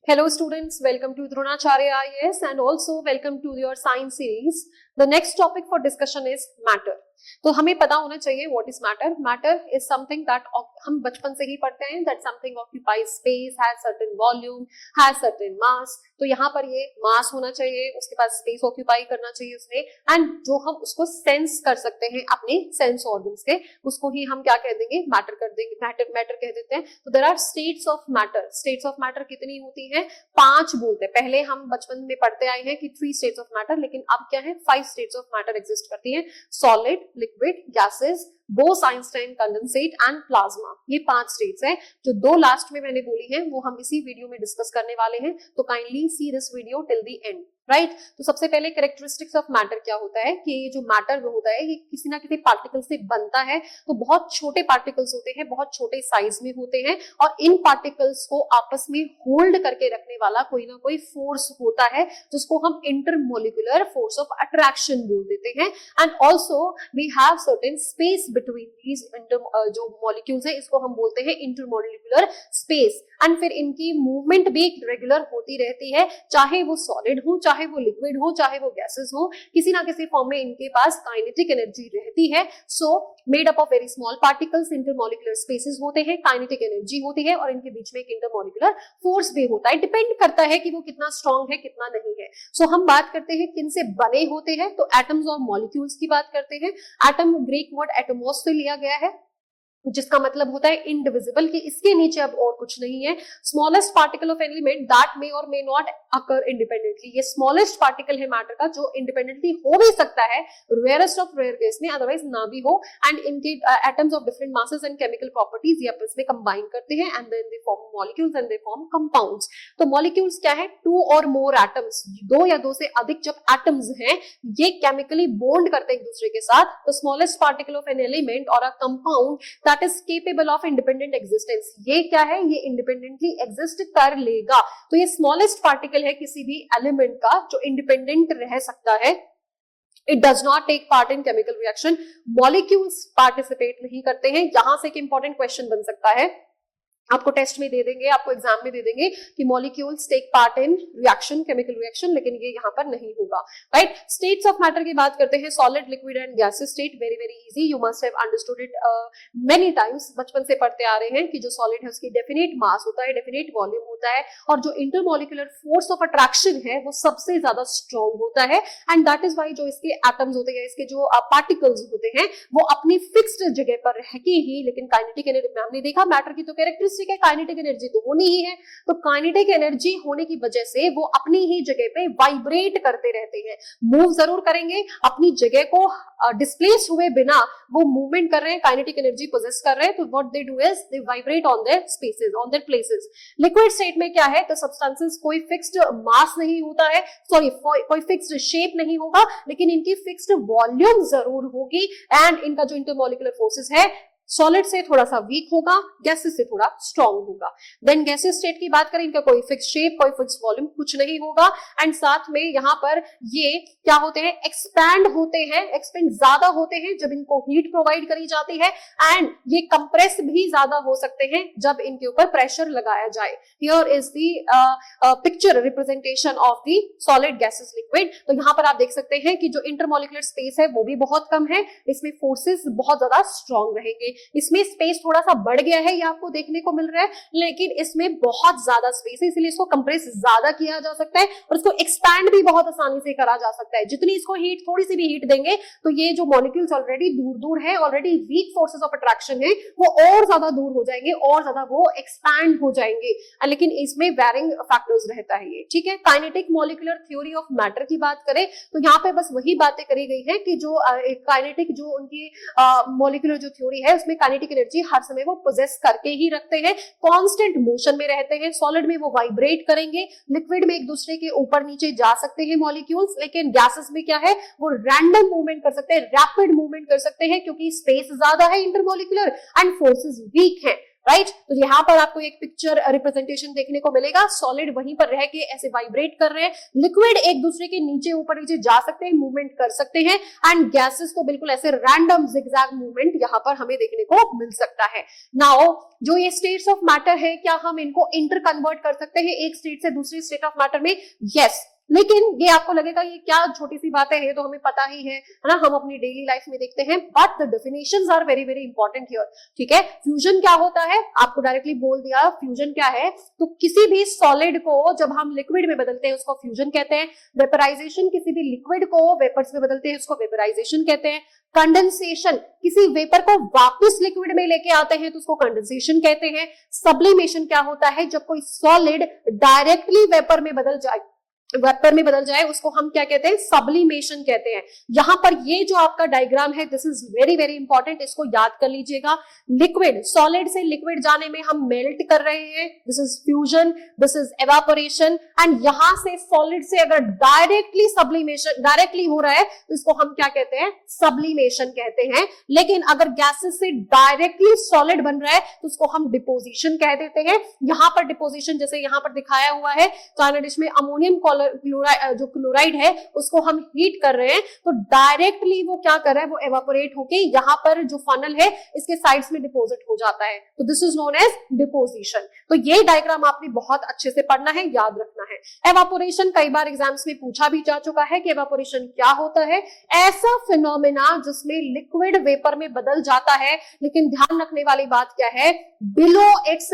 Hello students, welcome to Dronacharya IAS and also welcome to your science series. The next topic for discussion is matter. तो हमें पता होना चाहिए what is matter. Matter is something that हम बचपन से ही पढ़ते हैं, that something occupies space, has certain volume, has certain मास. तो यहाँ पर ये मास होना चाहिए, उसके बाद स्पेस ऑक्यूपाई करना चाहिए उसने, एंड जो हम उसको सेंस कर सकते हैं अपने सेंस ऑर्गन्स के, उसको ही हम क्या कह देंगे, मैटर कर देंगे, मैटर कह देते हैं. तो there are states of matter. States of matter कितनी होती है? 5 बोलते हैं. पहले हम बचपन में पढ़ते आए हैं कि 3 स्टेट्स ऑफ मैटर, लेकिन अब क्या है, 5 स्टेट्स ऑफ मैटर एग्जिस्ट करती है. Solid, liquid, gases, Bose, Einstein, condensate and plasma. ये 5 स्टेट्स हैं. जो 2 लास्ट में मैंने बोली हैं वो हम इसी वीडियो में डिस्कस करने वाले हैं. तो kindly see this video till the end. Right. तो सबसे पहले कैरेक्टरिस्टिक्स ऑफ मैटर क्या होता है कि जो मैटर होता है ये किसी ना किसी पार्टिकल से बनता है. तो बहुत छोटे पार्टिकल्स होते हैं, बहुत छोटे साइज में होते हैं, और इन पार्टिकल्स को आपस में होल्ड करके रखने वाला कोई ना कोई फोर्स होता है जिसको हम इंटरमोलिकुलर फोर्स ऑफ अट्रैक्शन बोल देते हैं. And also we have certain space between these जो मॉलिक्यूल्स है, इसको हम बोलते हैं इंटरमोलिकुलर स्पेस. एंड फिर इनकी मूवमेंट भी रेगुलर होती रहती है, चाहे वो सॉलिड हो, चाहे वो लिक्विड हो, चाहे वो गैसेस हो, किसी ना किसी फॉर्म में इनके पास काइनेटिक एनर्जी रहती है. So made up of very small particles, intermolecular spaces होते हैं, काइनेटिक एनर्जी होती है, और इनके बीच में एक इंटरमोलिकुलर फोर्स भी होता है. डिपेंड करता है कि वो कितना स्ट्रॉन्ग है, कितना नहीं है. सो हम बात करते हैं किन से बने होते हैं. तो एटम्स और मॉलिक्यूल्स की बात करते हैं. एटम ग्रीक वर्ड एटमोस से लिया गया है, जिसका मतलब होता है इनडिविजिबल, कि इसके नीचे अब और कुछ नहीं है. Smallest particle of element that may or may not occur independently. ये स्मॉलेस्ट पार्टिकल है मैटर का जो इंडिपेंडेंटली हो भी सकता है रेयरेस्ट ऑफ रेयर केस में, अदरवाइज ना भी हो. एंड इनके atoms of different masses and chemical properties ये आपस में कंबाइन करते हैं, and then they form molecules and they form compounds. तो मॉलिक्यूल्स क्या है? 2 और मोर एटम्स. 2 या 2 से अधिक जब एटम्स हैं ये केमिकली बॉन्ड करते हैं एक दूसरे के साथ. तो smallest particle of an element और a compound that is capable of independent existence. ये क्या है? ये इंडिपेंडेंटली एग्जिस्ट कर लेगा. तो ये स्मॉलेस्ट पार्टिकल है किसी भी एलिमेंट का जो इंडिपेंडेंट रह सकता है. It does not take part in chemical reaction. Molecules participate नहीं करते हैं. यहां से एक इंपॉर्टेंट क्वेश्चन बन सकता है, आपको टेस्ट में दे देंगे, आपको एग्जाम में दे देंगे कि molecules take part in reaction, chemical reaction, लेकिन ये यहाँ पर नहीं होगा. राइट. स्टेट्स ऑफ मैटर की बात करते हैं. Solid, liquid and gases state. Very very easy, you must have understood it many times. बचपन से पढ़ते आ रहे हैं कि जो सॉलिड है उसकी डेफिनेट मास होता है, डेफिनेट वॉल्यूम होता है, और जो इंटरमोलिकुलर फोर्स ऑफ अट्रैक्शन है वो सबसे ज्यादा स्ट्रॉन्ग होता है. एंड दैट इज वाई जो इसके एटम्स होते हैं, इसके जो पार्टिकल्स होते हैं, वो अपनी फिक्स्ड जगह पर रह के ही, लेकिन काइनेटिक एनर्जी हमने देखा मैटर की तो कैरेक्टरिस्टिक है, काइनेटिक एनर्जी तो होनी ही है. तो काइनेटिक एनर्जी होने की वजह से वो अपनी ही जगह पे वाइब्रेट करते रहते हैं. मूव जरूर करेंगे, अपनी जगह को डिस्प्लेस हुए बिना वो मूवमेंट कर रहे हैं, काइनेटिक एनर्जी पोजेस कर रहे हैं. तो what they do is they vibrate on their spaces, on their places. Liquid state में क्या है? तो सब्सटेंसेस कोई फिक्स्ड मास नहीं होता है, सॉरी कोई फिक्स्ड शेप नहीं होगा, लेकिन इनकी फिक्स्ड वॉल्यूम जरूर होगी. एंड इनका जो इंटरमोलिकुलर फोर्सेस है सॉलिड से थोड़ा सा वीक होगा, गैसेस से थोड़ा स्ट्रॉन्ग होगा. देन गैसेस स्टेट की बात करें, इनका कोई फिक्स शेप, कोई फिक्स वॉल्यूम कुछ नहीं होगा. एंड साथ में यहाँ पर ये क्या होते हैं? एक्सपैंड होते हैं, एक्सपेंड ज्यादा होते हैं जब इनको हीट प्रोवाइड करी जाती है, एंड ये कंप्रेस भी ज्यादा हो सकते हैं जब इनके ऊपर प्रेशर लगाया जाए. Here is the picture representation of the solid, gases, liquid. तो यहाँ पर आप देख सकते हैं कि जो इंटरमोलिकुलर स्पेस है वो भी बहुत कम है, इसमें फोर्सेस बहुत ज्यादा स्ट्रॉन्ग रहेंगे. इसमें स्पेस थोड़ा सा बढ़ गया है, ये आपको देखने को मिल रहा है, लेकिन इसमें बहुत ज्यादा स्पेस है, इसलिए इसको कंप्रेस ज्यादा किया जा सकता है और इसको एक्सपैंड भी बहुत आसानी से करा जा सकता है. जितनी इसको हीट, थोड़ी सी भी हीट देंगे तो ये जो मॉलिक्यूल्स ऑलरेडी दूर दूर है, already weak forces of attraction है, वो और ज्यादा दूर हो जाएंगे, और ज्यादा वो एक्सपैंड हो जाएंगे. लेकिन इसमें वेरिंग फैक्टर्स रहता है ये. ठीक है. Kinetic molecular theory of matter की बात करें तो यहाँ पे बस वही बातें करी गई है कि जो काइनेटिक जो उनकी मॉलिक्यूलर जो थ्योरी है उसमें काइनेटिक एनर्जी हर समय वो पोजेस करके ही रखते हैं, कांस्टेंट मोशन में रहते हैं. सॉलिड में वो वाइब्रेट करेंगे, लिक्विड में एक दूसरे के ऊपर नीचे जा सकते हैं मॉलिक्यूल्स, लेकिन गैसेस में क्या है? वो रैंडम मूवमेंट कर सकते हैं, रैपिड मूवमेंट कर सकते हैं, क्योंकि स्पेस ज्यादा है इंटरमोलिकुलर एंड फोर्सेस वीक है. राइट। तो यहाँ पर आपको एक पिक्चर रिप्रेजेंटेशन देखने को मिलेगा, सॉलिड वहीं पर रह के ऐसे वाइब्रेट कर रहे हैं, लिक्विड एक दूसरे के नीचे ऊपर नीचे जा सकते हैं, मूवमेंट कर सकते हैं, एंड गैसेस तो बिल्कुल ऐसे रैंडम जिगजैग मूवमेंट यहाँ पर हमें देखने को मिल सकता है। नाउ जो ये स्टेट्स ऑफ मैटर है, क्या हम इनको इंटर कन्वर्ट कर सकते हैं एक स्टेट से दूसरी स्टेट ऑफ मैटर में? यस। लेकिन ये आपको लगेगा ये क्या छोटी सी बातें हैं, तो हमें पता ही है ना, हम अपनी डेली लाइफ में देखते हैं, but the definitions are very very important here. ठीक है, फ्यूजन क्या होता है आपको डायरेक्टली बोल दिया, फ्यूजन क्या है, तो किसी भी सॉलिड को जब हम लिक्विड में बदलते हैं उसको फ्यूजन कहते हैं। वेपराइजेशन, किसी भी लिक्विड को वेपर्स में बदलते हैं उसको वेपराइजेशन कहते हैं। कंडेंसेशन, किसी वेपर को वापस लिक्विड में लेके आते हैं तो उसको कंडेंसेशन कहते हैं। सब्लिमेशन क्या होता है, जब कोई सॉलिड डायरेक्टली वेपर में बदल जाए उसको हम क्या कहते हैं, सब्लिमेशन कहते हैं। यहां पर ये जो आपका डायग्राम है, this is very very important, इसको याद कर लीजिएगा। लिक्विड, सॉलिड से लिक्विड जाने में हम मेल्ट कर रहे हैं, this is fusion, this is evaporation, and यहां से सॉलिड से अगर डायरेक्टली सब्लिमेशन डायरेक्टली हो रहा है तो इसको हम क्या कहते हैं, सब्लिमेशन कहते हैं। लेकिन अगर गैसेस से डायरेक्टली सॉलिड बन रहा है तो उसको हम डिपोजिशन कह देते हैं। यहां पर डिपोजिशन जैसे यहां पर दिखाया हुआ है, चाइना डिश में अमोनियम जो क्लोराइड है उसको हम हीट कर रहे हैं, तो डायरेक्टली वो क्या कर रहा है, वो एवापोरेट होके यहाँ पर जो फनल है इसके साइड्स में डिपोजिट हो जाता है, तो this is known as deposition. तो ये डायग्राम आपने बहुत अच्छे से पढ़ना है, याद रखना है। एवापोरेशन कई बार एग्जाम्स में पूछा भी जा चुका है कि एवापोरेशन क्या होता है। ऐसा फिनोमेना जिसमें लिक्विड वेपर में बदल जाता है, लेकिन ध्यान रखने वाली बात क्या है, below it's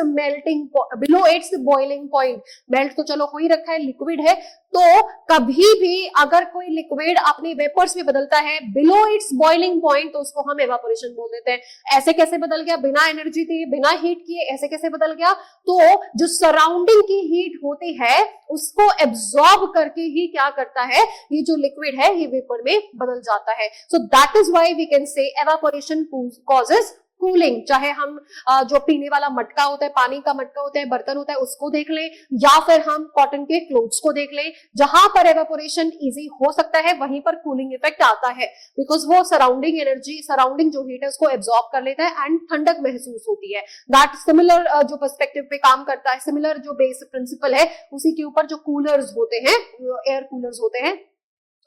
boiling point. Melt तो चलो हो ही रखा है, लिक्विड है, तो कभी भी अगर कोई लिक्विड अपने वेपर्स में बदलता है बिलो इट्स बॉइलिंग पॉइंट तो उसको हम एवापोरेशन बोल देते हैं। ऐसे कैसे बदल गया, बिना एनर्जी दिए बिना हीट किए ऐसे कैसे बदल गया, तो जो सराउंडिंग की हीट होती है उसको एब्जॉर्ब करके ही क्या करता है, ये जो लिक्विड है ये वेपर में बदल जाता है। So that is why we can say evaporation causes cooling. चाहे हम जो पीने वाला मटका होता है, पानी का मटका होता है, बर्तन होता है, उसको देख लें, या फिर हम कॉटन के क्लोथ्स को देख लें, जहां पर एवापोरेशन इजी हो सकता है वहीं पर कूलिंग इफेक्ट आता है, बिकॉज वो सराउंडिंग एनर्जी, सराउंडिंग जो हीट है उसको एब्जॉर्ब कर लेता है एंड ठंडक महसूस होती है। दैट सिमिलर जो पर्सपेक्टिव पे काम करता है, सिमिलर जो बेसिक प्रिंसिपल है उसी के ऊपर जो कूलर्स होते हैं, एयर कूलर्स होते हैं,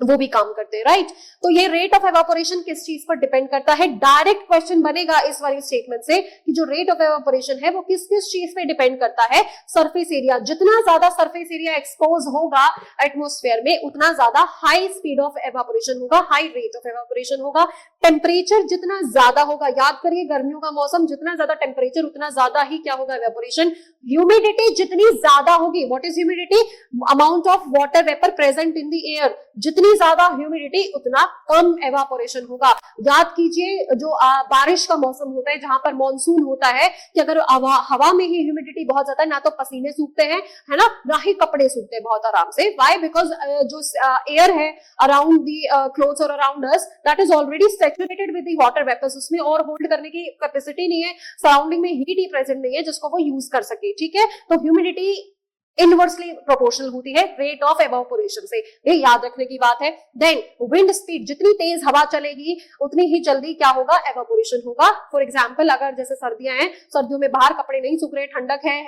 वो भी काम करते हैं, राइट। तो ये रेट ऑफ एवापोरेशन किस चीज पर डिपेंड करता है, डायरेक्ट क्वेश्चन बनेगा इस वाली स्टेटमेंट से कि जो रेट ऑफ एवापोरेशन है वो किस किस चीज पे डिपेंड करता है। सरफेस एरिया, जितना ज्यादा सरफेस एरिया एक्सपोज होगा एटमॉस्फेयर में उतना ज्यादा हाई स्पीड ऑफ एवापोरेशन होगा, हाई रेट ऑफ एवापोरेशन होगा। टेम्परेचर जितना ज्यादा होगा, याद करिए गर्मियों का मौसम, जितना ज्यादा टेम्परेचर उतना ज्यादा ही क्या होगा, एवापोरेशन। ह्यूमिडिटी जितनी ज्यादा होगी, what is humidity, amount of water vapour present in the air, जितनी ज्यादा ह्यूमिडिटी उतना कम एवापोरेशन होगा। याद कीजिए जो बारिश का मौसम होता है, जहां पर मॉनसून होता है, कि अगर हवा में ही ह्यूमिडिटी बहुत ज्यादा है, ना तो पसीने सूखते हैं, है ना, ना ही कपड़े सूखते हैं बहुत आराम से। व्हाई, बिकॉज जो एयर है अराउंड दी क्लोथ्स और around us, that is already saturated with the water vapours, उसमें और होल्ड करने की कैपेसिटी नहीं है, सराउंडिंग में हीट ही प्रेजेंट नहीं है जिसको वो यूज कर सके। ठीक है, तो ह्यूमिडिटी इनवर्सली प्रोपोर्शनल होती है रेट ऑफ एवापोरेशन से, ये याद रखने की बात है। देन विंड स्पीड, जितनी तेज हवा चलेगी उतनी ही जल्दी क्या होगा, एवापोरेशन होगा। फॉर एग्जांपल अगर जैसे सर्दियां हैं, सर्दियों में बाहर कपड़े नहीं सूख रहे, ठंडक है,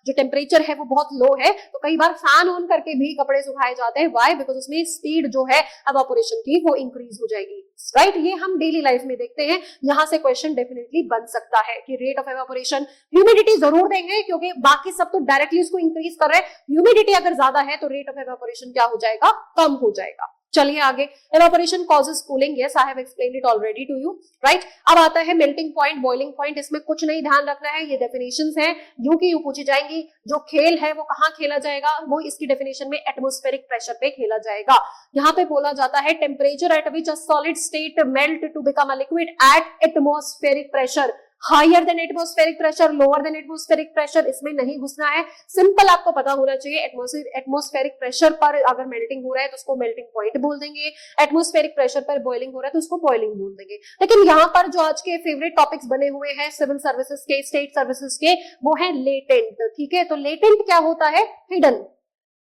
जो टेम्परेचर है वो बहुत लो है, तो कई बार फैन ऑन करके भी कपड़े सुखाए जाते हैं। व्हाई, बिकॉज उसमें स्पीड जो है एवापोरेशन की वो इंक्रीज हो जाएगी, राइट। ये हम डेली लाइफ में देखते हैं, यहां से क्वेश्चन डेफिनेटली बन सकता है कि रेट ऑफ एवापोरेशन, ह्यूमिडिटी जरूर देंगे क्योंकि बाकी सब तो डायरेक्टली उसको इंक्रीज कर रहे हैं, ह्यूमिडिटी अगर ज्यादा है तो रेट ऑफ एवापोरेशन क्या हो जाएगा, कम हो जाएगा। चलिए आगे, evaporation causes cooling, yes I have explained it already to you, right. अब आता है मेल्टिंग पॉइंट, बॉइलिंग पॉइंट, इसमें कुछ नहीं ध्यान रखना है, ये डेफिनेशंस हैं, यूं की यूं पूछी जाएंगी। जो खेल है वो कहां खेला जाएगा, वो इसकी डेफिनेशन में एटमॉस्फेरिक प्रेशर पे खेला जाएगा। यहाँ पे बोला जाता है temperature at which a solid state melt to become a liquid at atmospheric pressure, higher than atmospheric pressure, lower than atmospheric pressure, इसमें नहीं घुसना है। सिंपल आपको पता होना चाहिए, एटमॉस्फेरिक प्रेशर पर अगर मेल्टिंग हो रहा है तो उसको मेल्टिंग पॉइंट बोल देंगे, एटमॉस्फेरिक प्रेशर पर बॉइलिंग हो रहा है तो उसको बॉइलिंग बोल देंगे। लेकिन यहाँ पर जो आज के फेवरेट टॉपिक्स बने हुए हैं सिविल सर्विसेज के, स्टेट सर्विसेज के, वो है लेटेंट। ठीक है, तो लेटेंट क्या होता है, हिडन।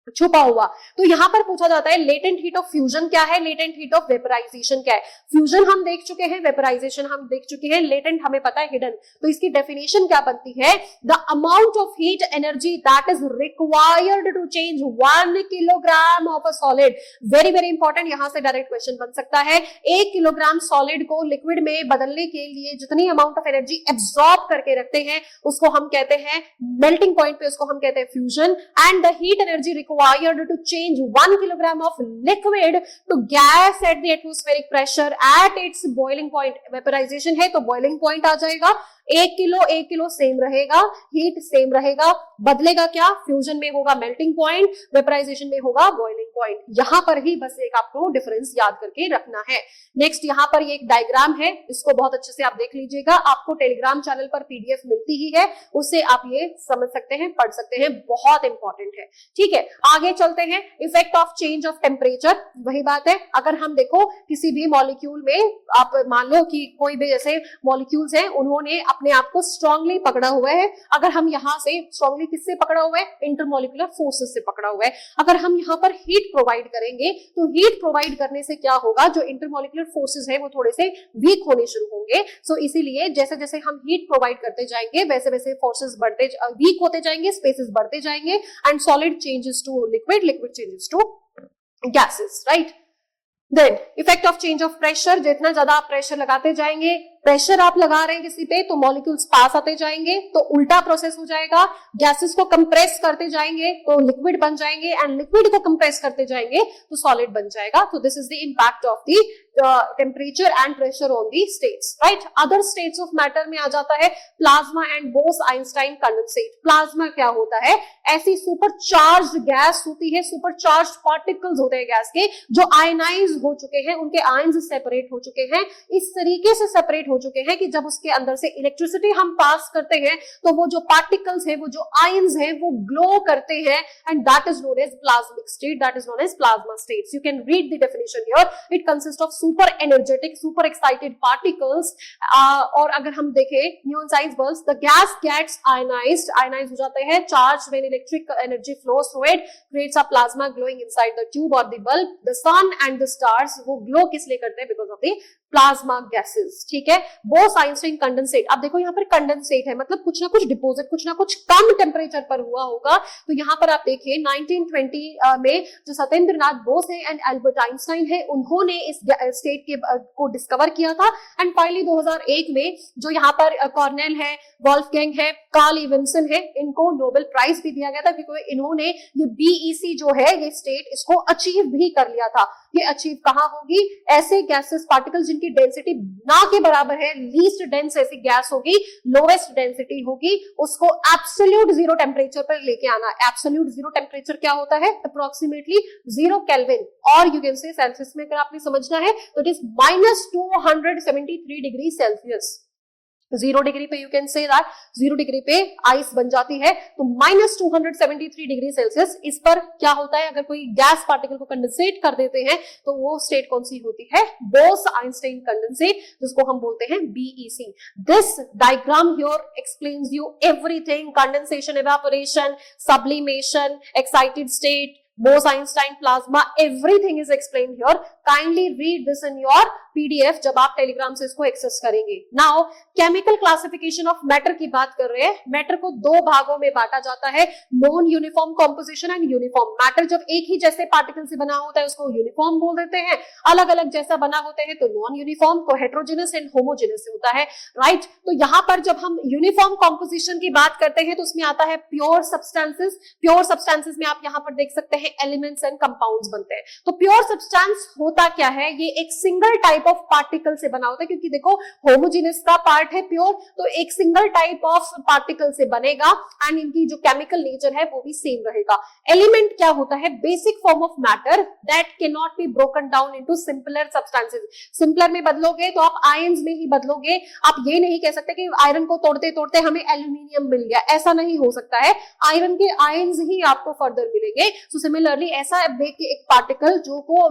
छुपा हुआ। तो यहां पर पूछा जाता है लेटेंट हीट ऑफ फ्यूजन क्या है, लेटेंट हीट ऑफ वेपराइजेशन क्या है। फ्यूजन हम देख चुके हैं, वेपराइजेशन हम देख चुके हैं, लेटेंट हमें पता है हिडन। तो इसकी डेफिनेशन क्या बनती है, the amount of heat energy that is required to change 1 kilogram of a solid. Very very important, यहां से डायरेक्ट क्वेश्चन बन सकता है। 1 किलोग्राम सॉलिड को लिक्विड में बदलने के लिए जितनी अमाउंट ऑफ एनर्जी एब्सॉर्ब करके रखते हैं उसको हम कहते हैं मेल्टिंग पॉइंट पे, उसको हम कहते हैं fusion. And the heat energy required to change 1 kilogram of liquid to gas at the atmospheric pressure at its boiling point। Vaporisation है तो बॉइलिंग पॉइंट आ जाएगा। 1 किलो सेम रहेगा, हीट सेम रहेगा, बदलेगा क्या, फ्यूजन में होगा मेल्टिंग पॉइंट, वेपराइजेशन में होगा बॉइलिंग पॉइंट। यहां पर ही बस एक आपको डिफरेंस याद करके रखना है। नेक्स्ट यहां पर ये एक डायग्राम है, इसको बहुत अच्छे से आप देख लीजिएगा, आपको टेलीग्राम चैनल पर पीडीएफ मिलती ही है, उससे आप ये समझ सकते हैं, पढ़ सकते हैं, बहुत इंपॉर्टेंट है। ठीक है, आगे चलते हैं। Effect of change of temperature, वही बात है, अगर हम देखो किसी भी मॉलिक्यूल में, आप मान लो कि कोई भी जैसे मॉलिक्यूल्स हैं, उन्होंने अपने आप को स्ट्रांगली पकड़ा हुआ है। अगर हम यहां से स्ट्रांगली किससे पकड़ा हुआ है, इंटरमॉलिक्यूलर फोर्सेस से पकड़ा हुआ है। अगर हम यहां पर हीट प्रोवाइड करेंगे तो हीट प्रोवाइड करने से क्या होगा, जो इंटरमॉलिक्यूलर फोर्सेस है वो थोड़े से वीक होने शुरू होंगे। सो इसीलिए जैसे जैसे हम हीट प्रोवाइड करते जाएंगे वैसे वैसे फोर्सेस बढ़ते वीक होते जाएंगे, स्पेसेस बढ़ते जाएंगे and solid changes to liquid, liquid changes to gases, right. Then effect of change of pressure, जितना ज्यादा आप प्रेशर लगाते जाएंगे, प्रेशर आप लगा रहे हैं किसी पे तो मॉलिक्यूल्स पास आते जाएंगे तो उल्टा प्रोसेस हो जाएगा। गैसेस को कंप्रेस करते जाएंगे तो लिक्विड बन जाएंगे एंड लिक्विड को कंप्रेस करते जाएंगे तो सॉलिड बन जाएगा। तो this is the impact of the temperature and pressure on the states, right. Other states of matter में आ जाता है प्लाज्मा एंड बोस-आइंस्टाइन कंडेंसेट। प्लाज्मा क्या होता है, ऐसी सुपरचार्ज्ड गैस होती है, सुपरचार्ज्ड पार्टिकल्स होते हैं गैस के जो आयनाइज हो चुके हैं, उनके आयंस सेपरेट हो चुके हैं, इस तरीके से सेपरेट हो चुके हैं कि जब उसके अंदर से इलेक्ट्रिसिटी हम पास करते हैं तो वो जो पार्टिकल्स हैं, वो जो आयंस हैं, वो ग्लो करते हैं and that is known as plasmic state, that is known as plasma states. You can read the definition here, it consist of super energetic, super excited particles. और अगर हम देखें Newton science bulbs, the gas gets ionised, ionise हो जाते हैं, charge when electric energy flows through it, creates a plasma glowing inside the tube और the bulb. The sun and the stars वो glow किस लिए करते हैं, because of the plasma gases. ठीक है, बोस-आइंस्टाइन कंडेंसेट, अब देखो यहाँ पर कंडेंसेट है मतलब कुछ ना कुछ डिपोजिट, कुछ ना कुछ कम टेम्परेचर पर हुआ होगा। तो यहाँ पर आप देखिए 1920 में जो सत्येंद्र नाथ बोस है एंड एल्बर्ट आइंस्टाइन है, उन्होंने इस स्टेट के को डिस्कवर किया था एंड फाइनली 2001 में जो यहाँ पर कॉर्नेल है, वॉल्फगैंग है, कार्ल इवनसन है, इनको नोबेल प्राइज भी दिया गया था क्योंकि इन्होंने ये बीईसी जो है ये स्टेट इसको अचीव भी कर लिया था। ये अचीव कहाँ होगी, ऐसे गैसेस पार्टिकल्स जिनकी डेंसिटी ना के बराबर है, लीस्ट डेंस ऐसी गैस होगी, लोवेस्ट डेंसिटी होगी, उसको एब्सोल्यूट जीरो टेम्परेचर पर लेके आना। एब्सोल्यूट जीरो टेम्परेचर क्या होता है, अप्रोक्सीमेटली 0 केल्विन, और यू कैन से सेल्सियस में अगर आपने समझना है तो it is -273 degree Celsius. 0 degree पे you can say that 0 degree पे आइस बन जाती है, तो -273 डिग्री सेल्सियस। इस पर क्या होता है, अगर कोई गैस पार्टिकल को कंडेंसेट कर देते हैं तो वो स्टेट कौन सी होती है, बोस-आइंस्टाइन कंडेंसेट, जिसको हम बोलते हैं BEC. This diagram here explains you everything, condensation, evaporation, sublimation, excited state, Bose Einstein plasma, everything is explained here. Kindly read this in your PDF जब आप टेलीग्राम से इसको एक्सेस करेंगे। Now chemical classification of matter की बात कर रहे हैं। मैटर को दो भागों में बांटा जाता है, non uniform composition and uniform. Matter जब एक ही जैसे पार्टिकल से बना होता है उसको यूनिफॉर्म बोल देते हैं, अलग अलग जैसा बना होते हैं तो नॉन यूनिफॉर्म, तो हेट्रोजेनस एंड होमोजेनस होता है, राइट। तो यहाँ पर जब हम यूनिफॉर्म कॉम्पोजिशन की बात करते हैं तो उसमें आता है प्योर सब्सटेंसेस। प्योर सब्सटेंसेस में आप यहाँ पर देख सकते हैं एलिमेंट्स एंड कंपाउंड्स बनते हैं। तो प्योर सब्सटेंस होता क्या है, ये एक सिंगल टाइप ऑफ पार्टिकल से बना होता है, क्योंकि देखो होमोजेनस का पार्ट है प्योर, तो एक सिंगल टाइप ऑफ पार्टिकल से बनेगा एंड इनकी जो केमिकल नेचर है वो भी सेम रहेगा। एलिमेंट क्या होता है, basic form of matter that can not be broken down into simpler substances. Simpler में बदलोगे तो आप आयंस में ही बदलोगे, आप ये नहीं कह सकते कि आयरन को तोड़ते तोड़ते हमें एल्यूमिनियम मिल गया, ऐसा नहीं हो सकता है। आयरन के आयंस ही आपको फर्दर मिलेंगे। सो सिमिलरली ऐसा एक पार्टिकल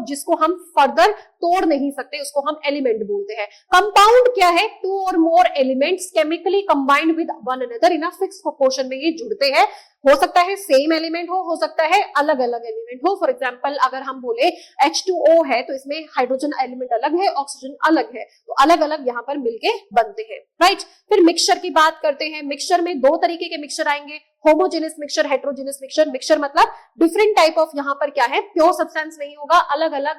जिसको हम फर्दर तोड़ नहीं सकते, उसको हम एलिमेंट बोलते हैं। कंपाउंड क्या है? टू और more elements chemically combined with one another in a fix proportion में ये जुड़ते हैं। हो सकता है सेम एलिमेंट हो सकता है अलग अलग एलिमेंट हो। फॉर एग्जांपल अगर हम बोले H2O है तो इसमें हाइड्रोजन एलिमेंट अलग है, ऑक्सीजन अलग है, तो अलग अलग यहाँ पर मिलके बनते हैं, राइट। फिर मिक्सचर की बात करते हैं। मिक्सचर में दो तरीके के मिक्सचर आएंगे, homogeneous mixture, heterogeneous mixture. Mixture मतलब डिफरेंट टाइप ऑफ, यहाँ पर क्या है, प्योर सब्सटेंस नहीं होगा, अलग अलग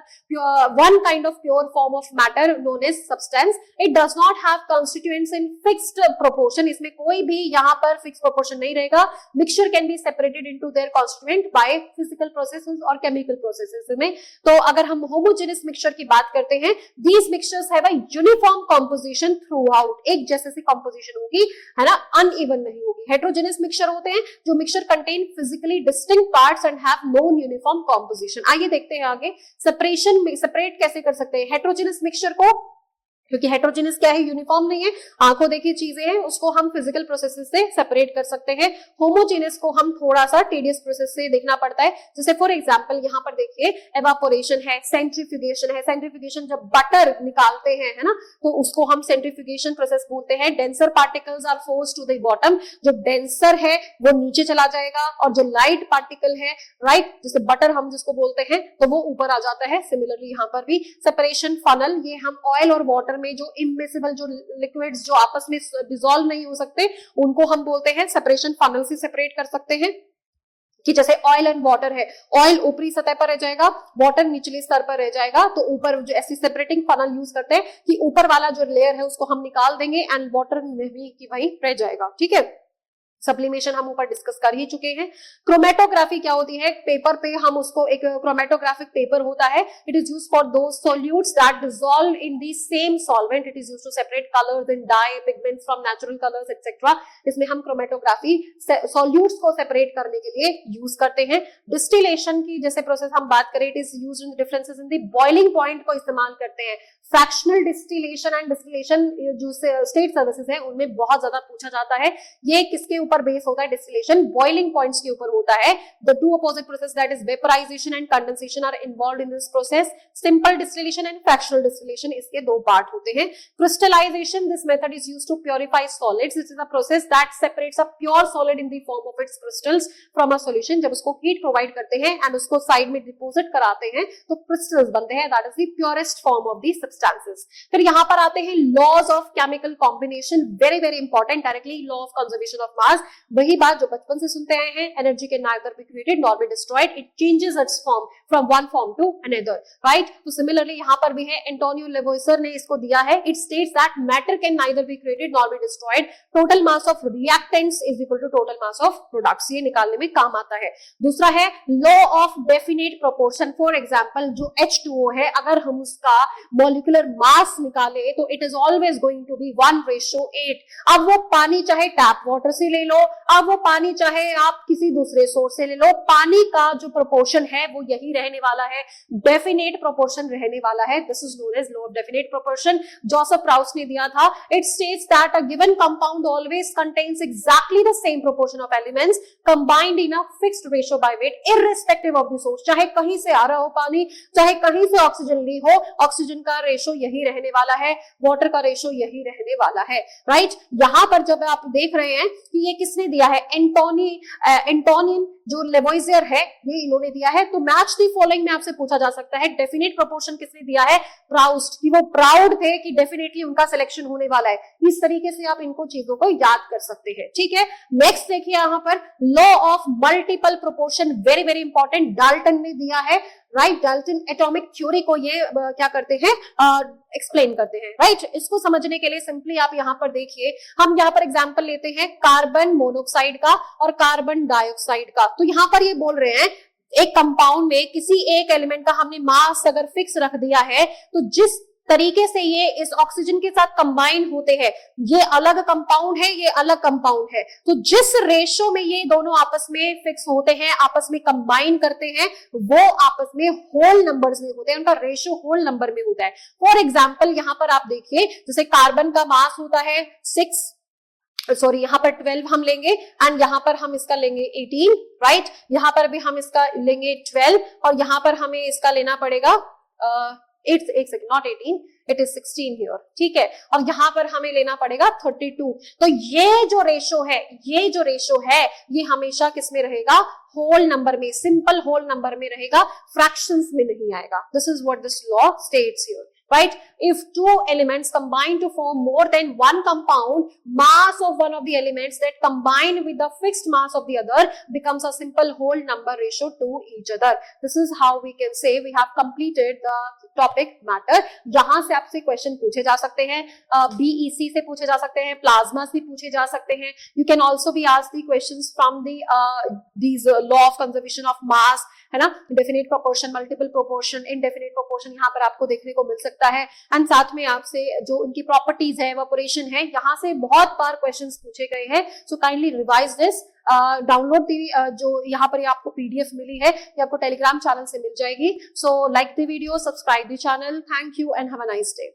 one kind of pure form of matter known as substance. It does not have constituents in fixed proportion, इसमें कोई भी यहाँ पर फिक्स प्रोपोर्शन नहीं रहेगा। Mixture can be separated into their constituent by physical processes और केमिकल प्रोसेसेस में। तो अगर हम होमोजेनस मिक्सचर की बात करते हैं, these mixtures have a uniform composition through out, एक जैसे सी कंपोजिशन होगी, है ना, अनइवन नहीं होगी। हेट्रोजेनस मिक्सचर होते हैं जो mixture contain physically distinct parts and have non uniform composition. आइए देखते हैं आगे सेपरेट कैसे कर सकते हैं हेट्रोजेनस मिक्सचर को, क्योंकि हेट्रोजेनस क्या है, यूनिफॉर्म नहीं है, आंखों देखी चीजें हैं, उसको हम फिजिकल प्रोसेसेस से सेपरेट कर सकते हैं। होमोजेनस को हम थोड़ा सा टीडियस प्रोसेस से देखना पड़ता है। जैसे फॉर एग्जांपल यहाँ पर देखिए एवापोरेशन है, सेंट्रीफ्यूगेशन है। सेंट्रीफ्यूगेशन जब बटर निकालते हैं, है ना, तो उसको हम सेंट्रीफ्यूगेशन प्रोसेस बोलते हैं। Denser particles are forced to the bottom, जो डेंसर है वो नीचे चला जाएगा और जो लाइट पार्टिकल है, राइट, जैसे बटर हम जिसको बोलते हैं, तो वो ऊपर आ जाता है। सिमिलरली यहाँ पर भी सेपरेशन फनल, ये हम ऑयल और वाटर में जो इमिसिबल जो लिक्विड्स जो आपस में डिसॉल्व नहीं हो सकते, उनको हम बोलते हैं सेपरेशन फनल से सेपरेट कर सकते हैं। कि जैसे ऑयल एंड वाटर है, ऑयल ऊपरी सतह पर रह जाएगा, वाटर निचले स्तर पर रह जाएगा, तो ऊपर जो ऐसी सेपरेटिंग फनल यूज करते हैं कि ऊपर वाला जो लेयर है उसको हम निकाल देंगे एंड वाटर में भी कि वही रह जाएगा, ठीक है। सब्लिमेशन हम ऊपर डिस्कस कर ही चुके हैं। क्रोमेटोग्राफी क्या होती है? पेपर पे हम उसको, एक क्रोमेटोग्राफिक पेपर होता है, it is used for those solutes that dissolve in the same solvent, it is used to separate colours in dye, pigments from natural colours etcetera. इसमें हम क्रोमेटोग्राफी सॉल्यूट्स को सेपरेट करने के लिए यूज करते हैं। डिस्टिलेशन की जैसे प्रोसेस हम बात करें, it is used in differences in the boiling point को इस्तेमाल करते हैं। फ्रैक्शनल डिस्टिलेशन एंड डिस्टिलेशन जो स्टेट सर्विसेज है उनमें बहुत ज्यादा पूछा जाता है। ये किसके ऊपर बेस होता है? डिस्टिलेशन बॉइलिंग पॉइंट्स के ऊपर होता है। The two opposite process that is vaporisation and condensation are involved in this process. Simple distillation and fractional distillation, इसके दो पार्ट होते हैं। Crystallisation, this method is used to purify solids. This is a process that separates a pure solid in the form of its crystals from a solution. जब उसको heat provide करते हैं and उसको side में deposit कराते हैं तो crystals बनते हैं, that is the purest form of the substances. फिर यहां पर आते हैं laws of chemical combination, very very important. Directly law of conservation of mass, वही बात जो बचपन से सुनते आए हैं, energy can neither be created nor be destroyed, it changes its form from one form to another, right. तो similarly यहां पर भी है, एंटोनियो लेवोइसर ने इसको दिया है, it states that matter can neither be created nor be destroyed, total mass of reactants is equal to total mass of products, ये निकालने में काम आता है। दूसरा है law of definite proportion. For example जो H2O है, अगर हम उसका मॉलिक्यूलर मास निकाले तो it is always going to be 1:8। अब वो पानी चाहे टैप वाटर से ले लो, अब वो पानी चाहे आप किसी दूसरे सोर्स से ले लो, पानी का जो प्रोपोर्शन है वो यही रहने वाला है, डेफिनेट प्रोपोर्शन रहने वाला है। This is known as law of definite proportion, Joseph Proust ने दिया था। It states that a given compound always contains exactly the same proportion of elements combined in a fixed ratio by weight irrespective of the source. चाहे कहीं से आ रहा हो पानी, चाहे कहीं से ऑक्सीजन ली हो, ऑक्सीजन का रेशो यही रहने वाला है, वाटर का रेशो यही रहने वाला है, राइट। यहां पर जब आप देख रहे हैं कि ये किसने दिया है, एंटोनियन जो लेवोइजियर है, ये इन्होंने दिया है। तो मैच द फॉलोइंग में आपसे पूछा जा सकता है, डेफिनेट प्रोपोर्शन किसने दिया है? प्राउस्ट, कि वो प्राउड थे कि डेफिनेटली उनका सिलेक्शन होने वाला है। इस तरीके से आप इनको चीजों को याद कर सकते हैं, ठीक है। नेक्स्ट देखिए यहां पर law of multiple proportion, very very important, Dalton ने दिया है, राइट। डाल्टन एटॉमिक थ्योरी को ये क्या करते हैं, एक्सप्लेन करते हैं, राइट। इसको समझने के लिए सिंपली आप यहाँ पर देखिए, हम यहाँ पर एग्जांपल लेते हैं कार्बन मोनोऑक्साइड का और कार्बन डाइऑक्साइड का। तो यहाँ पर ये बोल रहे हैं एक कंपाउंड में किसी एक एलिमेंट का हमने मास अगर फिक्स रख दिया है, तो जिस तरीके से ये इस ऑक्सीजन के साथ कंबाइन होते हैं, ये अलग कंपाउंड है, ये अलग कंपाउंड है, तो जिस रेशो में ये दोनों आपस में फिक्स होते हैं, आपस में कंबाइन करते हैं, वो आपस में होल नंबर्स में होते हैं, उनका रेशो होल नंबर में होता है। फॉर एग्जांपल यहां पर आप देखिए, जैसे कार्बन का मास होता है 6, सॉरी यहाँ पर 12 हम लेंगे एंड यहाँ पर हम इसका लेंगे 18, राइट। यहाँ पर भी हम इसका लेंगे 12 और यहाँ पर हमें इसका लेना पड़ेगा एक second, not 18, it is 16 here, ठीक है। और यहाँ पर हमें लेना पड़ेगा 32। तो ये जो रेशो है ये हमेशा किस में रहेगा, होल नंबर में, सिंपल होल नंबर में रहेगा, फ्रैक्शंस में नहीं आएगा। This is what this law states here, right? If two elements combine to form more than one compound, mass of one of the elements that combine with the fixed mass of the other becomes a simple whole number ratio to each other. This is how we can say we have completed the topic matter. जहां से आपसे question पूछे जा सकते हैं, BEC से पूछे जा सकते हैं, प्लाज्मा से पूछे जा सकते हैं. You can also be asked the questions from the these law of conservation of mass, है ना, definite proportion, multiple proportion, indefinite proportion यहाँ पर आपको देखने को मिल सकता है. एंड साथ में आपसे जो उनकी प्रॉपर्टीज है, इवेपोरेशन है, यहाँ से बहुत बार क्वेश्चंस पूछे गए हैं. So kindly revise this, download जो यहाँ पर आपको पीडीएफ मिली है ये आपको टेलीग्राम चैनल से मिल जाएगी. So like the video, subscribe the channel. Thank you and have a nice day.